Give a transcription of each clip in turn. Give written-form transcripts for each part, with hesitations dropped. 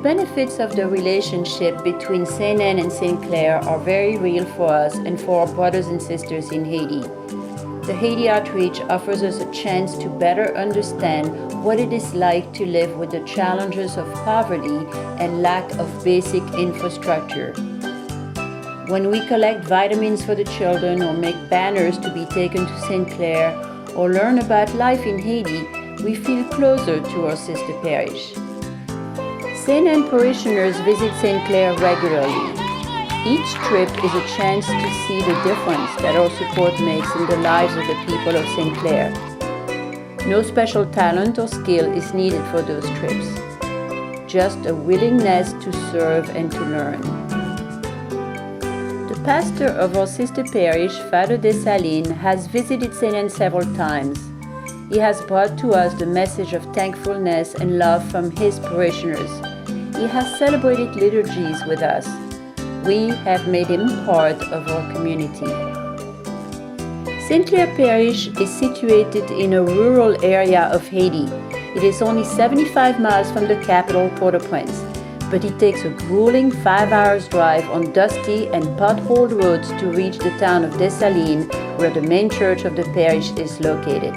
benefits of the relationship between St. Anne and St. Clair are very real for us and for our brothers and sisters in Haiti. The Haiti Outreach offers us a chance to better understand what it is like to live with the challenges of poverty and lack of basic infrastructure. When we collect vitamins for the children or make banners to be taken to St. Clair or learn about life in Haiti, we feel closer to our sister parish. St. Anne parishioners visit St. Clair regularly. Each trip is a chance to see the difference that our support makes in the lives of the people of St. Clair. No special talent or skill is needed for those trips, just a willingness to serve and to learn. The pastor of our sister parish, Father Dessalines, has visited St. Anne several times. He has brought to us the message of thankfulness and love from his parishioners. He has celebrated liturgies with us. We have made him part of our community. St. Clair Parish is situated in a rural area of Haiti. It is only 75 miles from the capital, Port-au-Prince, but it takes a grueling 5 hours drive on dusty and potholed roads to reach the town of Dessalines, where the main church of the parish is located.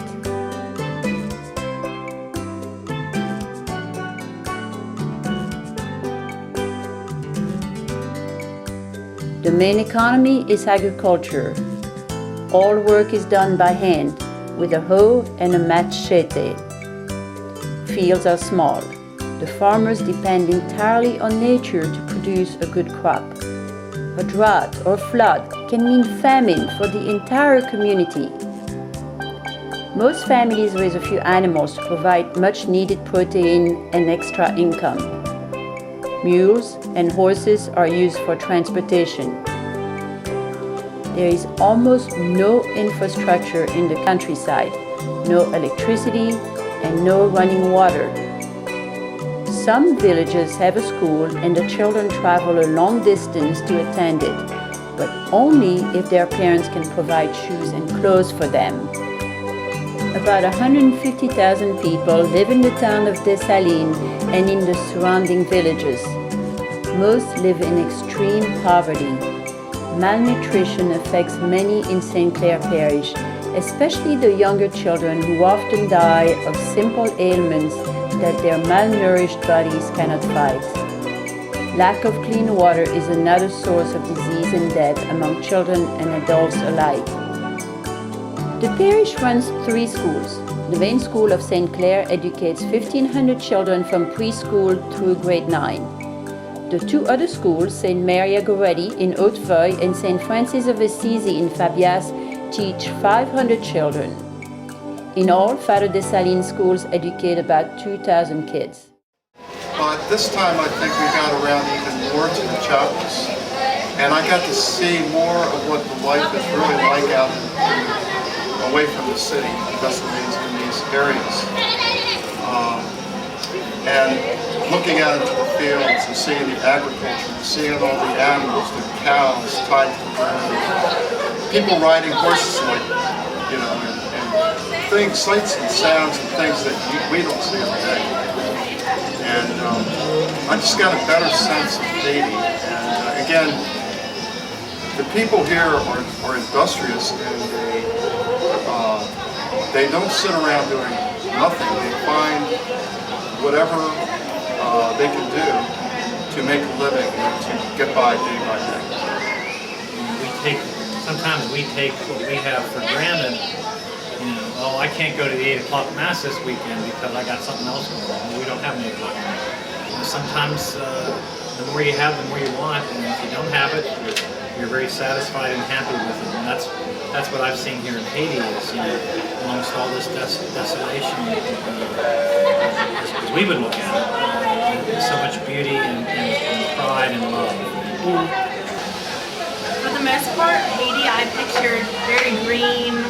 The main economy is agriculture. All work is done by hand, with a hoe and a machete. Fields are small. The farmers depend entirely on nature to produce a good crop. A drought or flood can mean famine for the entire community. Most families raise a few animals to provide much needed protein and extra income. Mules and horses are used for transportation. There is almost no infrastructure in the countryside, no electricity and no running water. Some villages have a school and the children travel a long distance to attend it, but only if their parents can provide shoes and clothes for them. About 150,000 people live in the town of Dessalines and in the surrounding villages. Most live in extreme poverty. Malnutrition affects many in St. Clair Parish, especially the younger children who often die of simple ailments that their malnourished bodies cannot fight. Lack of clean water is another source of disease and death among children and adults alike. The parish runs 3 schools. The main school of St. Clair educates 1,500 children from preschool through grade 9. The 2 other schools, St. Maria Goretti in Hautefeuille and St. Francis of Assisi in Fabias, teach 500 children. In all, Father Dessalines schools educate about 2,000 kids. At this time, I think we got around even more to the chapels, and I got to see more of what the life is really like out away from the city, Dessalines in these areas. And looking out into the fields and seeing the agriculture, and seeing all the animals, the cows tied to the ground, people riding horses like, and things, sights and sounds and things that we don't see every day. And I just got a better sense of Haiti. And again, the people here are industrious, and they don't sit around doing nothing. They find whatever they can do to make a living and to get by day by day. Sometimes we take what we have for granted. Oh, I can't go to the 8 o'clock mass this weekend because I got something else going on. We don't have an 8 o'clock mass. Sometimes the more you have, the more you want, and if you don't have it, you're very satisfied and happy with it. And that's what I've seen here in Haiti is, amongst all this desolation, as we would look at it, so much beauty and pride and love. For the most part, Haiti I pictured very green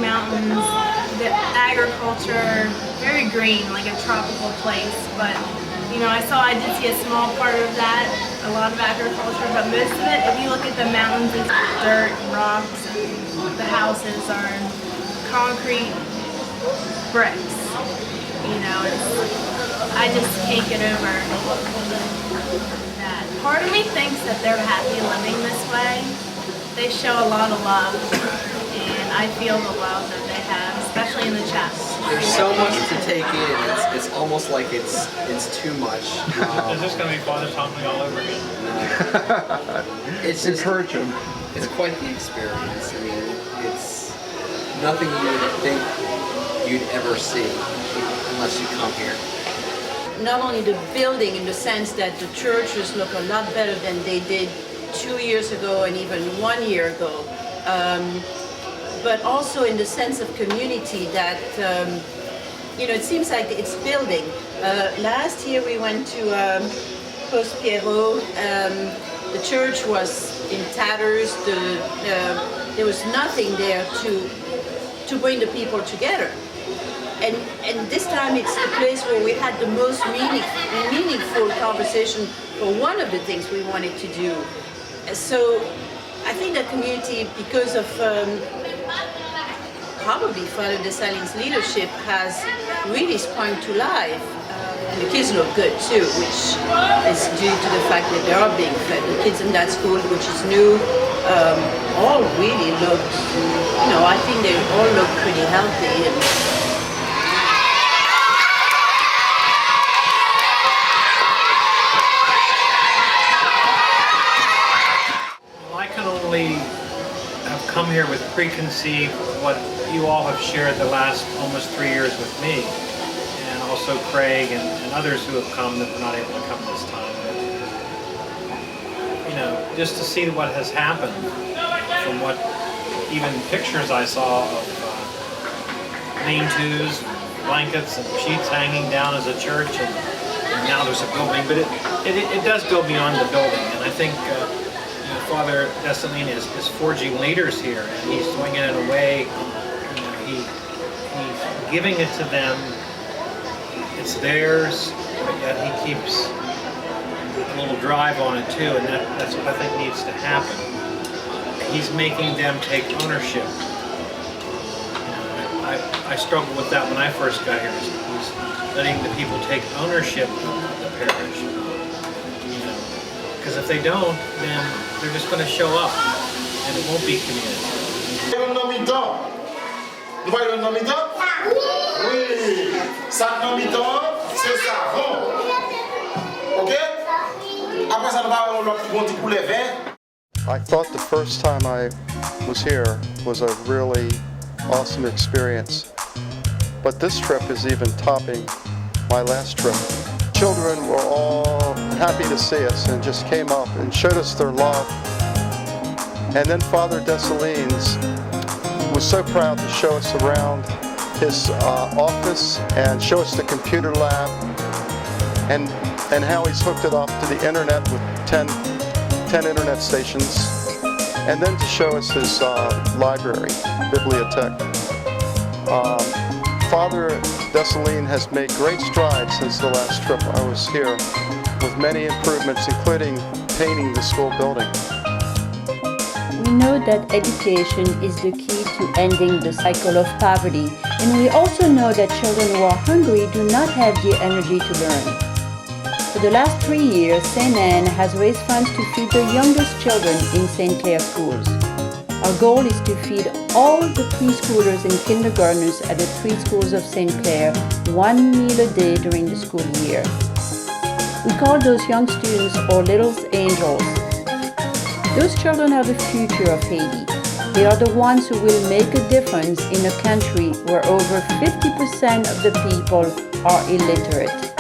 mountains, the agriculture, very green, like a tropical place. But I did see a small part of that, a lot of agriculture, but most of it, if you look at the mountains, it's dirt and rocks, and the houses are concrete bricks. It's I just can't get over that. Part of me thinks that they're happy living this way. They show a lot of love, and I feel the love that they have, especially in the chest. There's so much to take in. It's almost like it's too much. Is this going to be Father Tomley all over again? It's just, Encourage him. it's quite the experience. I mean, it's nothing you would think you'd ever see unless you come here. Not only the building in the sense that the churches look a lot better than they did 2 years ago and even 1 year ago, but also in the sense of community that, it seems like it's building. Last year we went to Post Pierrot. The church was in tatters. There was nothing there to bring the people together. And this time it's the place where we had the most meaningful conversation for one of the things we wanted to do. So I think that community, because of probably Father Dessalines' leadership, has really sprung to life. And the kids look good too, which is due to the fact that they are being fed. The kids in that school, which is new, all really look, I think they all look pretty healthy. I can only have come here with preconceived what you all have shared the last almost 3 years with me, and also Craig and others who have come that were not able to come this time. Just to see what has happened from what even pictures I saw of lean-tos, blankets, and sheets hanging down as a church, and now there's a building. But it does go beyond the building, and I think Father Dessalines is forging leaders here, and he's doing it in a way, he's giving it to them. It's theirs, but yet he keeps a little drive on it too, and that's what I think needs to happen. He's making them take ownership. I struggled with that when I first got here. He's letting the people take ownership of the parish. Because if they don't, then they're just going to show up, and it won't be community. I thought the first time I was here was a really awesome experience, but this trip is even topping my last trip. Children were all happy to see us and just came up and showed us their love. And then Father Dessalines was so proud to show us around his office and show us the computer lab and how he's hooked it up to the internet with 10 internet stations, and then to show us his library, bibliothèque. Father Dessalines has made great strides since the last trip I was here, with many improvements, including painting the school building. We know that education is the key to ending the cycle of poverty, and we also know that children who are hungry do not have the energy to learn. For the last 3 years, St. Anne has raised funds to feed the youngest children in St. Clair schools. Our goal is to feed all the preschoolers and kindergartners at the 3 schools of St. Clair 1 meal a day during the school year. We call those young students our little angels. Those children are the future of Haiti. They are the ones who will make a difference in a country where over 50% of the people are illiterate.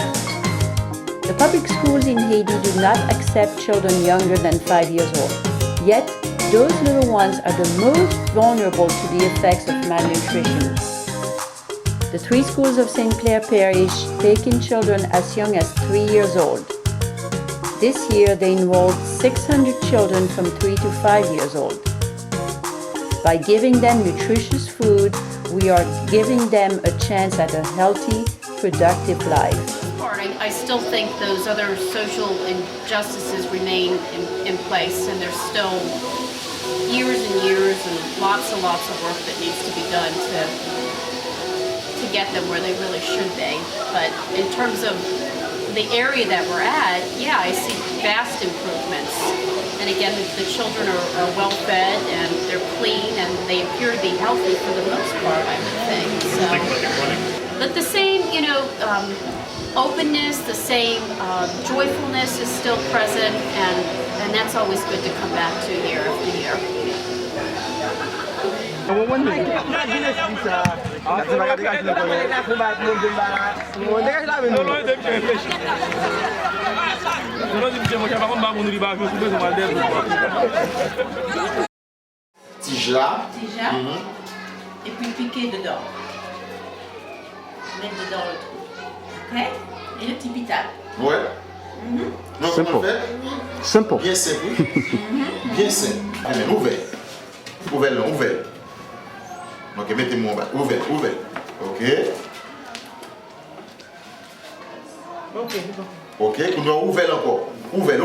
The public schools in Haiti do not accept children younger than 5 years old. Yet, those little ones are the most vulnerable to the effects of malnutrition. The 3 schools of St. Clair Parish take in children as young as 3 years old. This year, they enrolled 600 children from 3 to 5 years old. By giving them nutritious food, we are giving them a chance at a healthy, productive life. I still think those other social injustices remain in place, and there's still years and years and lots of work that needs to be done to to get them where they really should be. But in terms of the area that we're at, yeah, I see vast improvements. And again, the children are well fed and they're clean and they appear to be healthy for the most part, I would think. So, but the same, openness, the same joyfulness is still present, and that's always good to come back to year after year. Tija. Et puis piquer dedans. Mettre dedans le trou. Ok? Et le petit pitap. Ouais. Non, comment on fait? Simple. Bien simple. Bien simple. Allez, ouvert. Ouvert. Ok, mettez-moi en bas. Ouvert. Ok. Ok, on doit ouvert encore. Ouvert.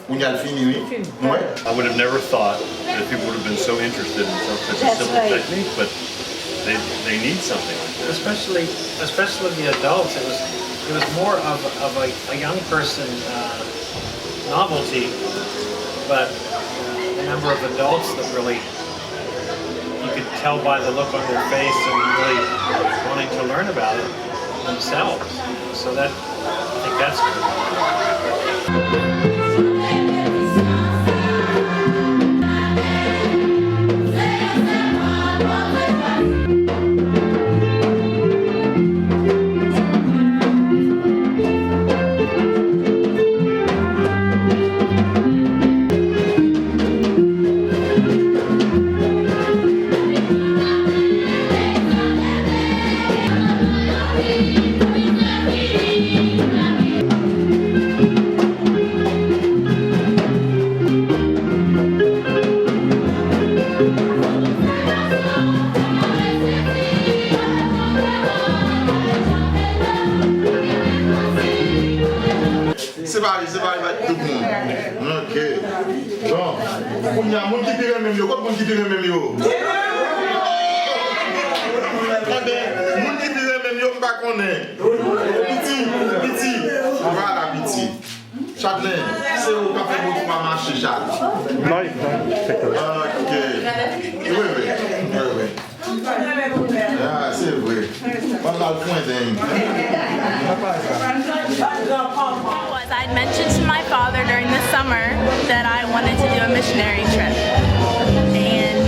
On y a le fini, oui? Ouais. I would have never thought that people would have been so interested in such a simple technique, but they need something like this. Especially the adults, it was more of a young person novelty, but a number of adults that really, you could tell by the look on their face and really wanting to learn about it themselves. So that, I think that's good. C'est pas tout le monde. Ok. Bon. Il y a un monde qui pire même yo. Quoi monde qui pire même yo? Monde qui pire même yo, pas connaît. Petit. Voilà, petit. Châtelain, c'est où qu'on fait beaucoup pas marcher, Châtelain. Ok. Oui. Ah, c'est vrai. On a le point dingue. I'd mentioned to my father during the summer that I wanted to do a missionary trip. And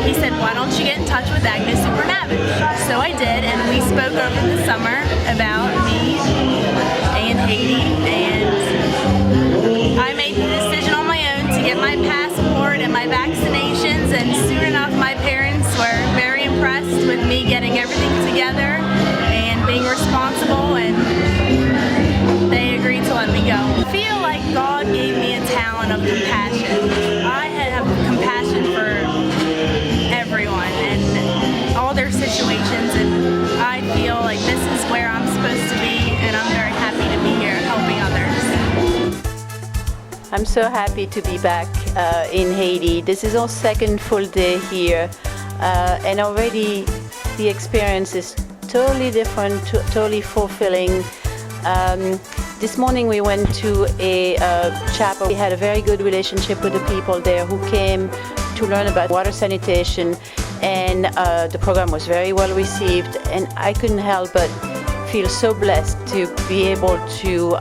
he said, why don't you get in touch with Agnes Supernavich? So I did, and we spoke over the summer about me and Haiti, and I made the decision on my own to get my passport and my vaccinations, and soon enough my parents were very impressed with me getting everything together and being responsible, and they agreed to let me go. I feel like God gave me a talent of compassion. I have compassion for everyone and all their situations, and I feel like this is where I'm supposed to be, and I'm very happy to be here helping others. I'm so happy to be back in Haiti. This is our second full day here, and already the experience is totally different, totally fulfilling. This morning we went to a chapel. We had a very good relationship with the people there who came to learn about water sanitation, and the program was very well received, and I couldn't help but feel so blessed to be able to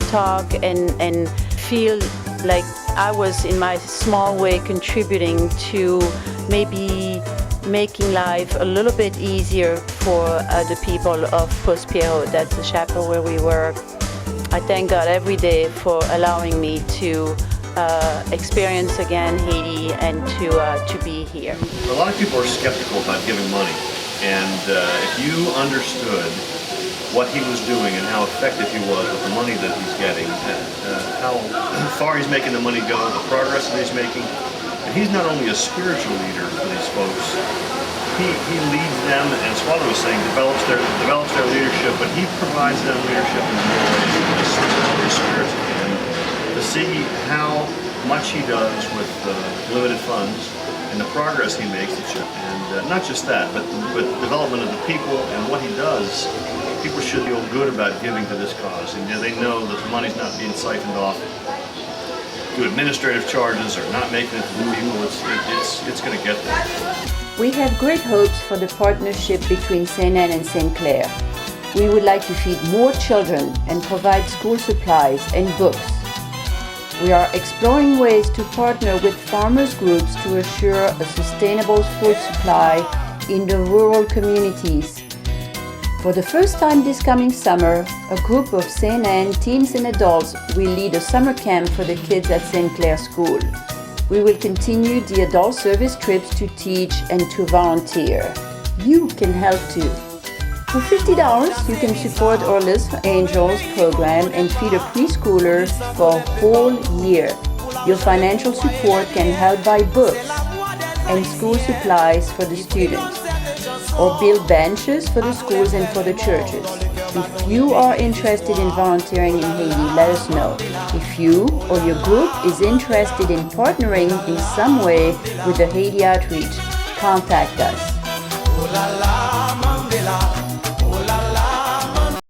talk and feel like I was in my small way contributing to maybe making life a little bit easier for the people of Post-Pierrot. That's the chapel where we were. I thank God every day for allowing me to experience again Haiti and to be here. A lot of people are skeptical about giving money, and if you understood what he was doing and how effective he was with the money that he's getting, how far he's making the money go, the progress that he's making. And he's not only a spiritual leader for these folks, he leads them, and as Swallow was saying, develops their leadership, but he provides them leadership in more ways, spiritually. And the see how much he does with limited funds and the progress he makes, and not just that, but the development of the people and what he does. People should feel good about giving to this cause, and they know that the money's not being siphoned off through administrative charges or not making it to the people. It's going to get there. We have great hopes for the partnership between St. Anne and St. Clair. We would like to feed more children and provide school supplies and books. We are exploring ways to partner with farmers groups to assure a sustainable food supply in the rural communities. For the first time this coming summer, a group of St. Anne teens and adults will lead a summer camp for the kids at St. Clair School. We will continue the adult service trips to teach and to volunteer. You can help too. For $50, you can support our List for Angels program and feed a preschooler for a whole year. Your financial support can help buy books and school supplies for the students, or build benches for the schools and for the churches. If you are interested in volunteering in Haiti, let us know. If you or your group is interested in partnering in some way with the Haiti Outreach, contact us.